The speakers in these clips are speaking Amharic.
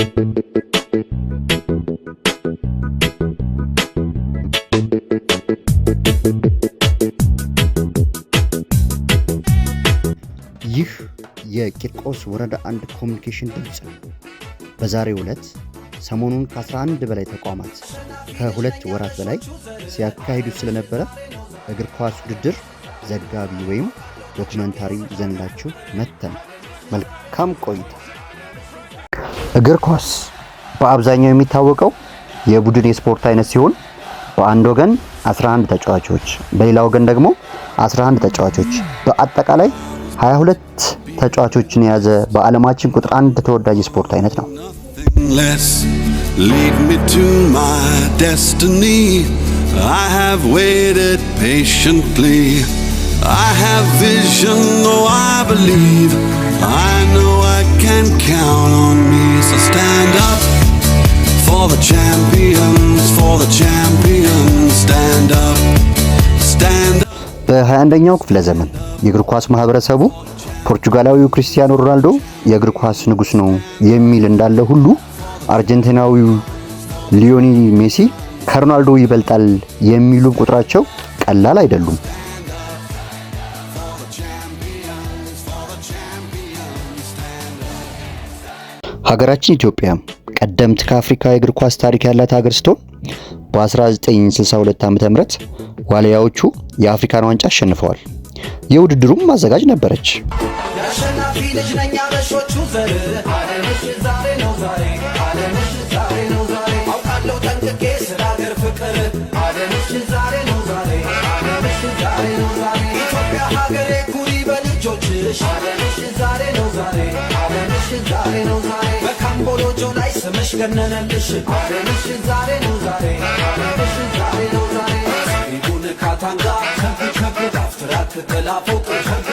ይህ የቂርቆስ ወረዳ 1 ኮሚኒኬሽን ድምጽ ነው። በዛሬው ዕለት ሰሞኑን ከ11 በላይ ተቋማት ከ2 ወራት በላይ ሲያካሂዱ ስለነበረ እግር ኳስ ውድድር ዘጋቢ ወይም ዶክመንታሪ ይዘንላችሁ መተን መልካም ቆይታ። እግር ኳስ በአብዛኛው የሚታወቀው የቡድን የስፖርት አይነት ሲሆን በአንድ ወገን 11 ተጫዋቾች፣ በሌላ ወገን ደግሞ 11 ተጫዋቾች በአጠቃላይ 22 ተጫዋቾችን የያዘ በዓለማችን ቁጥር 1 ተወዳጅ ስፖርት አይነት ነው። Lead me to my destiny. I have waited patiently. I have vision, oh I believe. I know I can count on me. So stand up for the champions, for the champions. Stand up, stand up. በ21ኛው ክፍለ ዘመን የእግር ኳስ ማህበረሰቡ ፖርቹጋላዊው ክሪስቲያኖ ሮናልዶ የእግር ኳስ ንጉስ ነው የሚል እንዳለ ሁሉ አርጀንቲናዊው ሊዮኔል ሜሲ ከሮናልዶ ይበልጣል የሚሉ ቁጥራቸው ቀላል አይደሉም። ሀገራችን ኢትዮጵያ ቀደምት ከአፍሪካ የእግር ኳስ ታሪክ ያላት ሀገር ስትሆን በ1962 ዓ.ም ዋሊያዎቹ የአፍሪካን ዋንጫ አሸንፈዋል። የውድድሩም ማዘጋጅ ነበረች። ያሸናፊ ልጅ ነኝ አበሾቹ ዘር አለምሽ ዛሬ ነው ዛሬ አለምሽ ዛሬ ነው ዛሬ አውቃለሁ ጠንቅቄ ስለ ሀገር ፍቅር አለምሽ ዛሬ ነው ዛሬ አለምሽ ዛሬ ነው ዛሬ ኢትዮጵያ ሀገሬ ኩሪ በልጆችሽ አለምሽ ዛሬ ነው ዛሬ አለምሽ ዛሬ ነው ዛሬ በካምቦሎጆ ላይ ስምሽ ገነነልሽ አለምሽ ዛሬ ነው ዛሬ አለምሽ ዛሬ ነው ዛሬ ይሁን ካታንጋ ቸምፒ ዳፍትራት ተላፎቅ ቸምፒ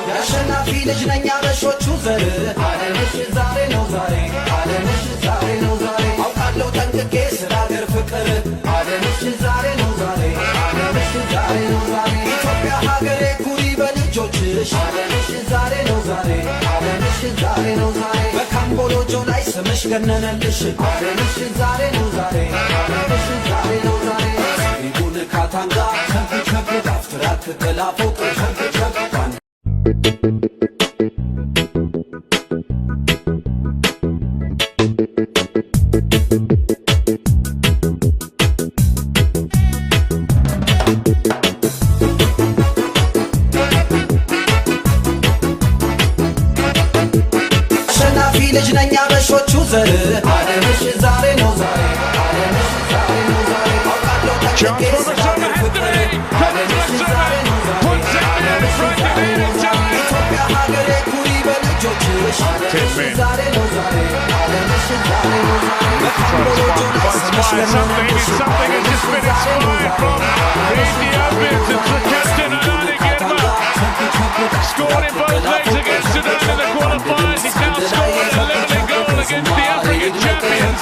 ያሸናፊ ልጅ ነኝ አበሾቹ ዘር አለምሽ ዛሬ ነው ዛሬ አለምሽ ዛሬ ነው ዛሬ አውቃለሁ ጠንቅቄ ስለ ሀገር ፍቅር አለምሽ ዛሬ ነው ዛሬ አለምሽ ዛሬ ነው ዛሬ ኢትዮጵያ ሀገሬ ኩሪ በልጆችሽ አለምሽ ዛሬ ነው ዛሬ አለምሽ ዛሬ ነው ዛሬ በካምቦሎጆ ላይ ስምሽ ገነነልሽ አለምሽ ዛሬ ነው ዛሬ አለምሽ ዛሬ ነው ዛሬ ይሁን ካታንጋ ቸምፒ ዳፍትራት ተላፎቅ ቸምፒ አሸናፊ ልጅ ነኝ አበሾቹ ዘር አለምሽ ዛሬ ነው ዛሬ አለምሽ ዛሬ ነው ዛሬ አውቃለሁ ጠንቅቄ ስለ ሀገር ፍቅር አለምሽ ዛሬ ነው ዛሬ አለምሽ ዛሬ ነው ዛሬ ኢትዮጵያ ሀገሬ ኩሪ በልጆችሽ አለምሽ ዛሬ ነው ዛሬ አለምሽ ዛሬ ነው ዛሬ በካምቦሎጆ ላይ ስምሽ ገነነልሽ አለምሽ ዛሬ ነው Scored in both legs against Sudan in the qualifiers. He's now scored an 11 goal against the African champions.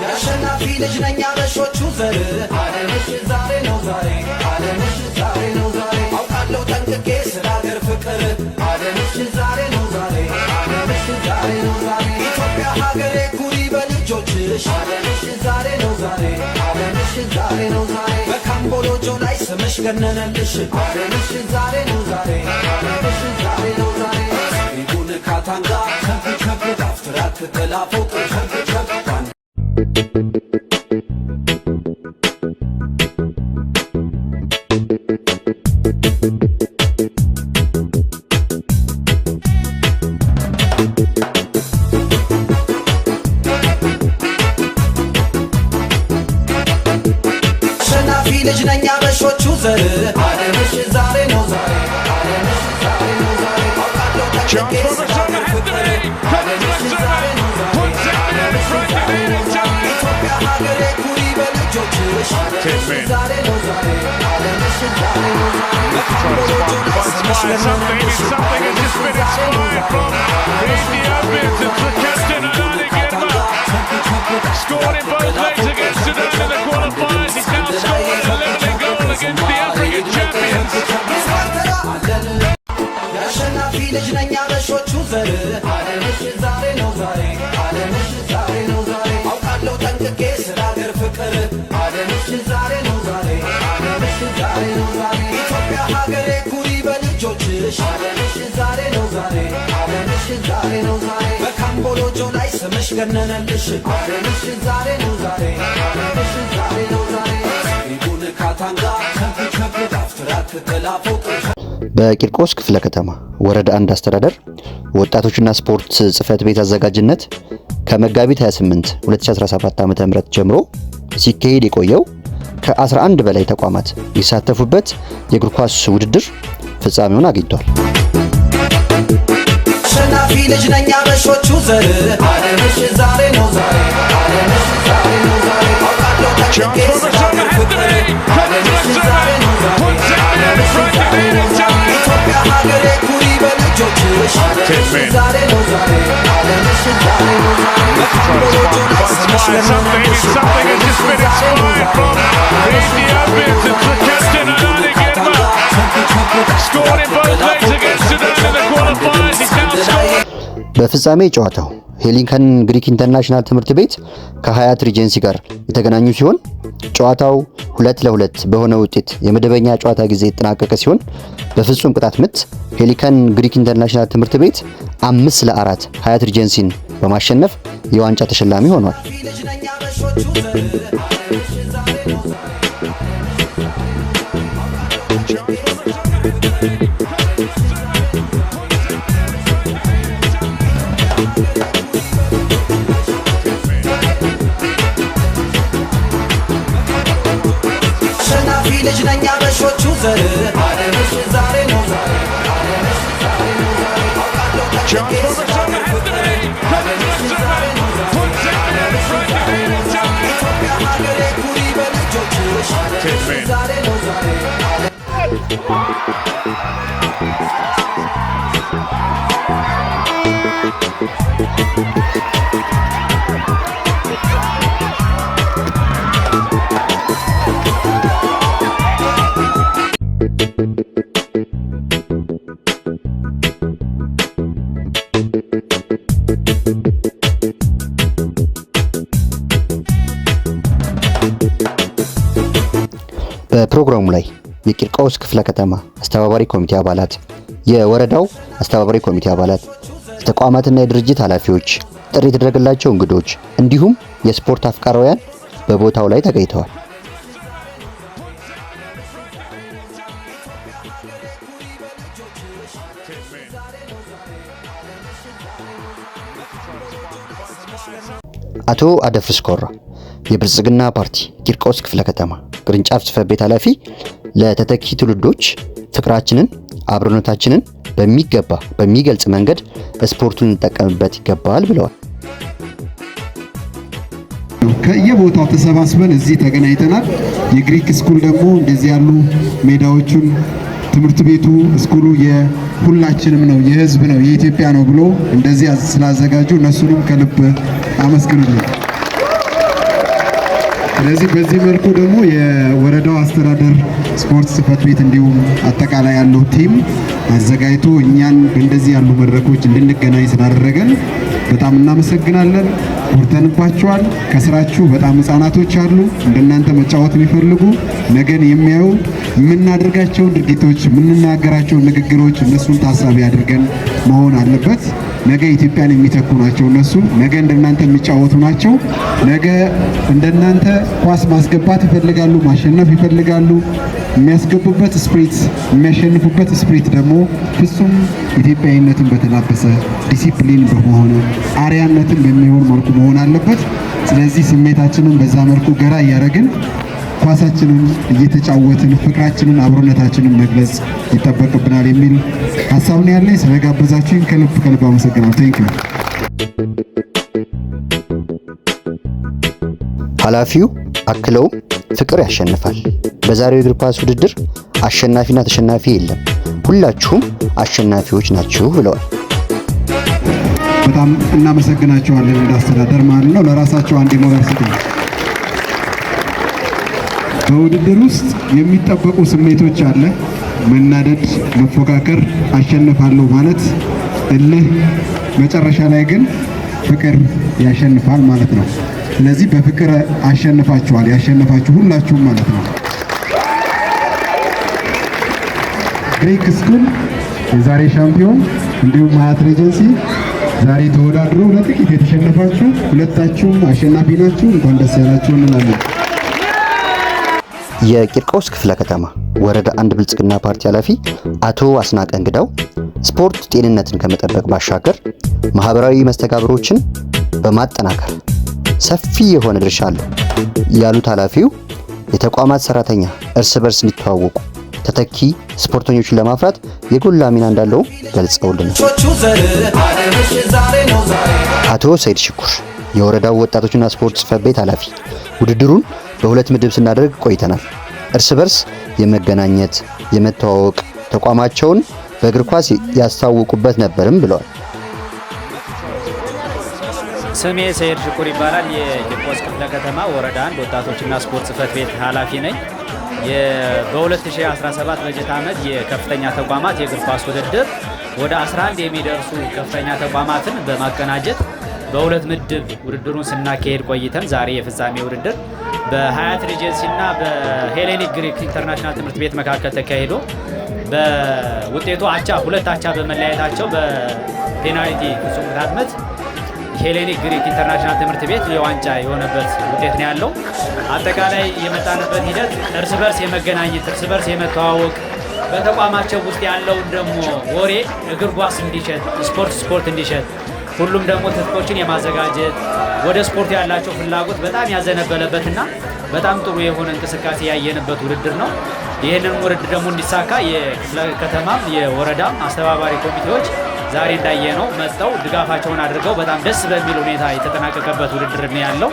ያሸናፊ ልጅ ነኝ አበሾቹ ዘር አለምሽ ዛሬ ነው ዛሬ አለምሽ ዛሬ ነው ዛሬ አውቃለሁ ጠንቅቄ ስለ ሀገር ፍቅር አለምሽ ዛሬ ነው ዛሬ አለምሽ ዛሬ ነው ዛሬ ኢትዮጵያ ሀገሬ ኩሪ በልጆችሽ አለምሽ ዛሬ ነው ዛሬ አለምሽ ዛሬ ነው ዛሬ በካምቦሎጆ ላይ ስምሽ ገነነልሽ አለምሽ ዛሬ ነው ዛሬ አለምሽ ዛሬ ነው ዛሬ ይሁን ካታንጋ ቸምፒ ዳፍትራት ተላፎቅ ቸምፒ አሸናፊ ልጅ ነኝ አበሾቹ ዘር አለምሽ ዛሬ ነው ዛሬ አለምሽ ዛሬ ነው ዛሬ አውቃለሁ ጠንቅቄ ስለ ሀገር ፍቅር አለምሽ ዛሬ ነው ዛሬ አለምሽ ዛሬ ነው ዛሬ ኢትዮጵያ ሀገሬ ኩሪ በልጆችሽ አለምሽ ዛሬ ነው ዛሬ አለምሽ ዛሬ ነው ዛሬ በካምቦሎጆ ላይ ስምሽ ገነነልሽ አለምሽ ዛሬ ነው Scored in both legs against Sudan in the qualifiers. He's now scored an 11 goal against the African champions. ያሸናፊ ልጅ ነኝ አበሾቹ ዘር አለምሽ ስምሽ ገነነልሽ አለንሽ ዛሬ ነው ዛሬ አለንሽ ዛሬ ነው ዛሬ ይሁን ካታንጋ ከፍ ዳፍትራት ተላፎቅ በቂርቆስ ክፍለ ከተማ ወረዳ 1 አስተዳደር ወጣቶችና ስፖርት ጽህፈት ቤት አዘጋጅነት ከመጋቢት 28 2017 ዓ.ም ጀምሮ ሲካሄድ የቆየው ከ11 በላይ ተቋማት የተሳተፉበት የእግር ኳስ ውድድር ፍጻሜውን አግኝቷል። አሸናፊ ልጅ ነኝ አበሾቹ ዘር አለንሽ ዛሬ ነው ዛሬ አለንሽ ዛሬ ነው ዛሬ አውቃለሁ ተጨቄ ፍቅር አለንሽ ዛሬ ነው ዛሬ አለንሽ ዛሬ ነው ዛሬ ኢትዮጵያ ሀገሬ ኩሪ በልጆችሽ አለንሽ ዛሬ ነው ዛሬ አለንሽ ዛሬ ነው ዛሬ Something has just been inspired from the Ethiopians. It's the captain, Anani Gedma. Scored in both legs against Sudan in the qualifiers. He's now scored. በፍጻሜ ጨዋታው ሄሊንከን ግሪክ ኢንተርናሽናል ትምህርት ቤት ከሀያት ሪጀንሲ ጋር የተገናኙ ሲሆን ጨዋታው 2-2 በሆነ ውጤት የመደበኛ ጨዋታ ጊዜ የተጠናቀቀ ሲሆን በፍጹም ቅጣት ምት ሄሊንከን ግሪክ ኢንተርናሽናል ትምህርት ቤት 5-4 ሀያት ሪጀንሲን በማሸነፍ የዋንጫ ተሸላሚ ሆኗል። አሸናፊ ልጅ ነኝ አበሾቹ ዘር አለንሽ ዛሬ ነው ዛሬ አለንሽ ዛሬ ነው ዛሬ አውቃለሁ ተጨቄ ኢትዮጵያ ሀገሬ ኩሪ በልጆችሽ አለንሽ ዛሬ ነው ዛሬ በፕሮግራሙ ላይ የቂርቆስ ክፍለ ከተማ አስተባባሪ ኮሚቴ አባላት፣ የወረዳው አስተባባሪ ኮሚቴ አባላት፣ የተቋማትና የድርጅት ኃላፊዎች፣ ጥሪ የተደረገላቸው እንግዶች እንዲሁም የስፖርት አፍቃሪያን በቦታው ላይ ተገኝተዋል። አቶ አደፍርስ ኮራ የብልጽግና ፓርቲ ቂርቆስ ክፍለ ከተማ ቅርንጫፍ ጽሕፈት ቤት ኃላፊ ለተተኪ ትውልዶች ፍቅራችንን፣ አብሮነታችንን በሚገባ በሚገልጽ መንገድ ስፖርቱን እንጠቀምበት ይገባል ብለዋል። ከየቦታው ተሰባስበን እዚህ ተገናኝተናል። የግሪክ ስኩል ደግሞ እንደዚህ ያሉ ሜዳዎቹን ትምህርት ቤቱ ስኩሉ የሁላችንም ነው፣ የህዝብ ነው፣ የኢትዮጵያ ነው ብሎ እንደዚህ ስላዘጋጁ እነሱንም ከልብ አመስግኑልኝ። ስለዚህ በዚህ መልኩ ደግሞ የወረዳው አስተዳደር ስፖርት ጽሕፈት ቤት እንዲሁም አጠቃላይ ያለው ቲም አዘጋጅቶ እኛን በእንደዚህ ያሉ መድረኮች እንድንገናኝ ስላደረገን በጣም እናመሰግናለን። ኮርተንባቸዋል። ከስራችሁ በጣም ህጻናቶች አሉ እንደናንተ መጫወት የሚፈልጉ ነገን የሚያዩ የምናደርጋቸውን ድርጊቶች የምንናገራቸውን ንግግሮች እነሱን ታሳቢ አድርገን መሆን አለበት። ነገ ኢትዮጵያን የሚተኩ ናቸው። እነሱ ነገ እንደናንተ የሚጫወቱ ናቸው። ነገ እንደናንተ ኳስ ማስገባት ይፈልጋሉ፣ ማሸነፍ ይፈልጋሉ። የሚያስገቡበት ስፕሪት፣ የሚያሸንፉበት ስፕሪት ደግሞ ፍጹም ኢትዮጵያዊነትን በተላበሰ ዲሲፕሊን በሆነ አርያነትን በሚሆን መልኩ መሆን አለበት። ስለዚህ ስሜታችንን በዛ መልኩ ገራ እያደረግን ኳሳችንን እየተጫወትን ፍቅራችንን፣ አብሮነታችንን መግለጽ ይጠበቅብናል የሚል ሀሳብ ነው ያለኝ። ስለጋበዛችሁኝ ከልብ አመሰግናለሁ። ቴንክ ዩ። ኃላፊው አክለውም ፍቅር ያሸንፋል። በዛሬው የእግር ኳስ ውድድር አሸናፊና ተሸናፊ የለም፣ ሁላችሁም አሸናፊዎች ናችሁ ብለዋል። በጣም እናመሰግናቸዋለን እንዳስተዳደር ማለት ነው። ለራሳቸው አንድ ሞራል ስጡ። በውድድር ውስጥ የሚጠበቁ ስሜቶች አለ። መናደድ፣ መፎካከር፣ አሸንፋለሁ ማለት፣ እልህ፣ መጨረሻ ላይ ግን ፍቅር ያሸንፋል ማለት ነው። ስለዚህ በፍቅር አሸንፋችኋል። ያሸነፋችሁ ሁላችሁም ማለት ነው። ግሪክ ስኩል የዛሬ ሻምፒዮን እንዲሁም ሀያት ሬጀንሲ ዛሬ ተወዳድሮ ለጥቂት የተሸነፋችሁ ሁለታችሁም አሸናፊ ናችሁ። እንኳን ደስ ያላችሁ እንላለን። የቂርቆስ ክፍለ ከተማ ወረዳ 1 ብልጽግና ፓርቲ ኃላፊ አቶ አስናቀ እንግዳው ስፖርት ጤንነትን ከመጠበቅ ባሻገር ማህበራዊ መስተጋብሮችን በማጠናከር ሰፊ የሆነ ድርሻ አለው ያሉት ኃላፊው የተቋማት ሰራተኛ እርስ በርስ እንዲተዋወቁ ተተኪ ስፖርተኞችን ለማፍራት የጎላ ሚና እንዳለው ገልጸውልናል። አቶ ሰይድ ሽኩር የወረዳው ወጣቶችና ስፖርት ጽሕፈት ቤት ኃላፊ ውድድሩን በሁለት ምድብ ስናደርግ ቆይተናል። እርስ በርስ የመገናኘት የመተዋወቅ ተቋማቸውን በእግር ኳስ ያስታውቁበት ነበርም ብለዋል። ስሜ ሰይድ ሽኩር ይባላል። የቂርቆስ ክፍለ ከተማ ወረዳ 1 ወጣቶችና ስፖርት ጽሕፈት ቤት ኃላፊ ነኝ። በ2017 በጀት ዓመት የከፍተኛ ተቋማት የእግር ኳስ ውድድር ወደ 11 የሚደርሱ ከፍተኛ ተቋማትን በማቀናጀት በሁለት ምድብ ውድድሩን ስናካሄድ ቆይተን ዛሬ የፍጻሜ ውድድር በሀያት ሬጀንሲ እና በሄሌኒክ ግሪክ ኢንተርናሽናል ትምህርት ቤት መካከል ተካሂዶ በውጤቱ ሁለት አቻ በመለያየታቸው በፔናልቲ ፍጹም ቅጣት ምት ሄሌኒክ ግሪክ ኢንተርናሽናል ትምህርት ቤት የዋንጫ የሆነበት ውጤት ነው ያለው። አጠቃላይ የመጣንበት ሂደት እርስ በርስ የመገናኘት እርስ በርስ የመተዋወቅ በተቋማቸው ውስጥ ያለውን ደግሞ ወሬ እግር ኳስ እንዲሸጥ ስፖርት እንዲሸጥ ሁሉም ደግሞ ትጥቆችን የማዘጋጀት ወደ ስፖርት ያላቸው ፍላጎት በጣም ያዘነበለበትና በጣም ጥሩ የሆነ እንቅስቃሴ ያየንበት ውድድር ነው። ይህንን ውድድር ደግሞ እንዲሳካ የክፍለ ከተማም የወረዳም አስተባባሪ ኮሚቴዎች ዛሬ እንዳየነው መጥተው ድጋፋቸውን አድርገው በጣም ደስ በሚል ሁኔታ የተጠናቀቀበት ውድድር ነው ያለው።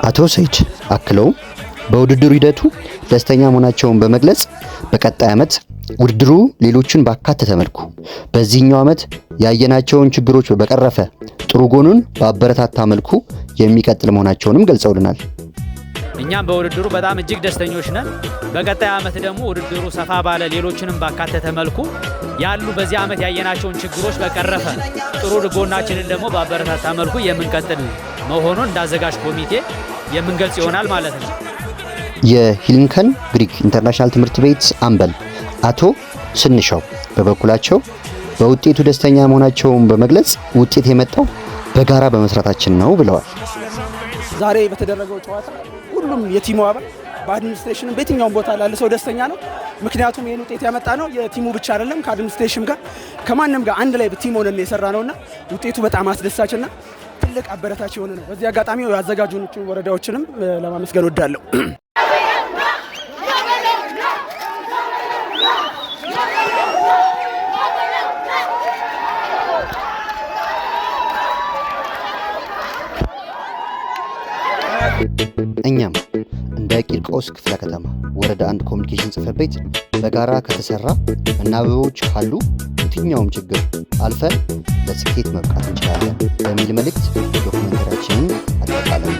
አቶ ሰይድ አክለውም በውድድሩ ሂደቱ ደስተኛ መሆናቸውን በመግለጽ በቀጣይ ዓመት ውድድሩ ሌሎችን ባካተተ መልኩ በዚህኛው ዓመት ያየናቸውን ችግሮች በቀረፈ ጥሩ ጎኑን በአበረታታ መልኩ የሚቀጥል መሆናቸውንም ገልጸውልናል። እኛም በውድድሩ በጣም እጅግ ደስተኞች ነን። በቀጣይ ዓመት ደግሞ ውድድሩ ሰፋ ባለ ሌሎችንም ባካተተ መልኩ ያሉ በዚህ ዓመት ያየናቸውን ችግሮች በቀረፈ ጥሩ ጎናችንን ደግሞ በአበረታታ መልኩ የምንቀጥል መሆኑን እንዳዘጋጅ ኮሚቴ የምንገልጽ ይሆናል ማለት ነው። የሄሌኒክ ግሪክ ኢንተርናሽናል ትምህርት ቤት አምበል አቶ ስንሻው በበኩላቸው በውጤቱ ደስተኛ መሆናቸውን በመግለጽ ውጤት የመጣው በጋራ በመስራታችን ነው ብለዋል። ዛሬ በተደረገው ጨዋታ ሁሉም የቲሙ አባል በአድሚኒስትሬሽን በየትኛውም ቦታ ላለ ሰው ደስተኛ ነው። ምክንያቱም ይህን ውጤት ያመጣ ነው የቲሙ ብቻ አይደለም፣ ከአድሚኒስትሬሽን ጋር ከማንም ጋር አንድ ላይ በቲም ሆነን የሰራ ነውና ውጤቱ በጣም አስደሳችና ትልቅ አበረታች የሆነ ነው። በዚህ አጋጣሚ ያዘጋጁን ወረዳዎችንም ለማመስገን ወዳለሁ። እኛም እንደ ቂርቆስ ክፍለ ከተማ ወረዳ 1 ኮሚኒኬሽን ጽሕፈት ቤት በጋራ ከተሰራ መናበቦች ካሉ የትኛውም ችግር አልፈን ለስኬት መብቃት እንችላለን በሚል መልእክት ዶክመንተሪያችንን አጠቃላይ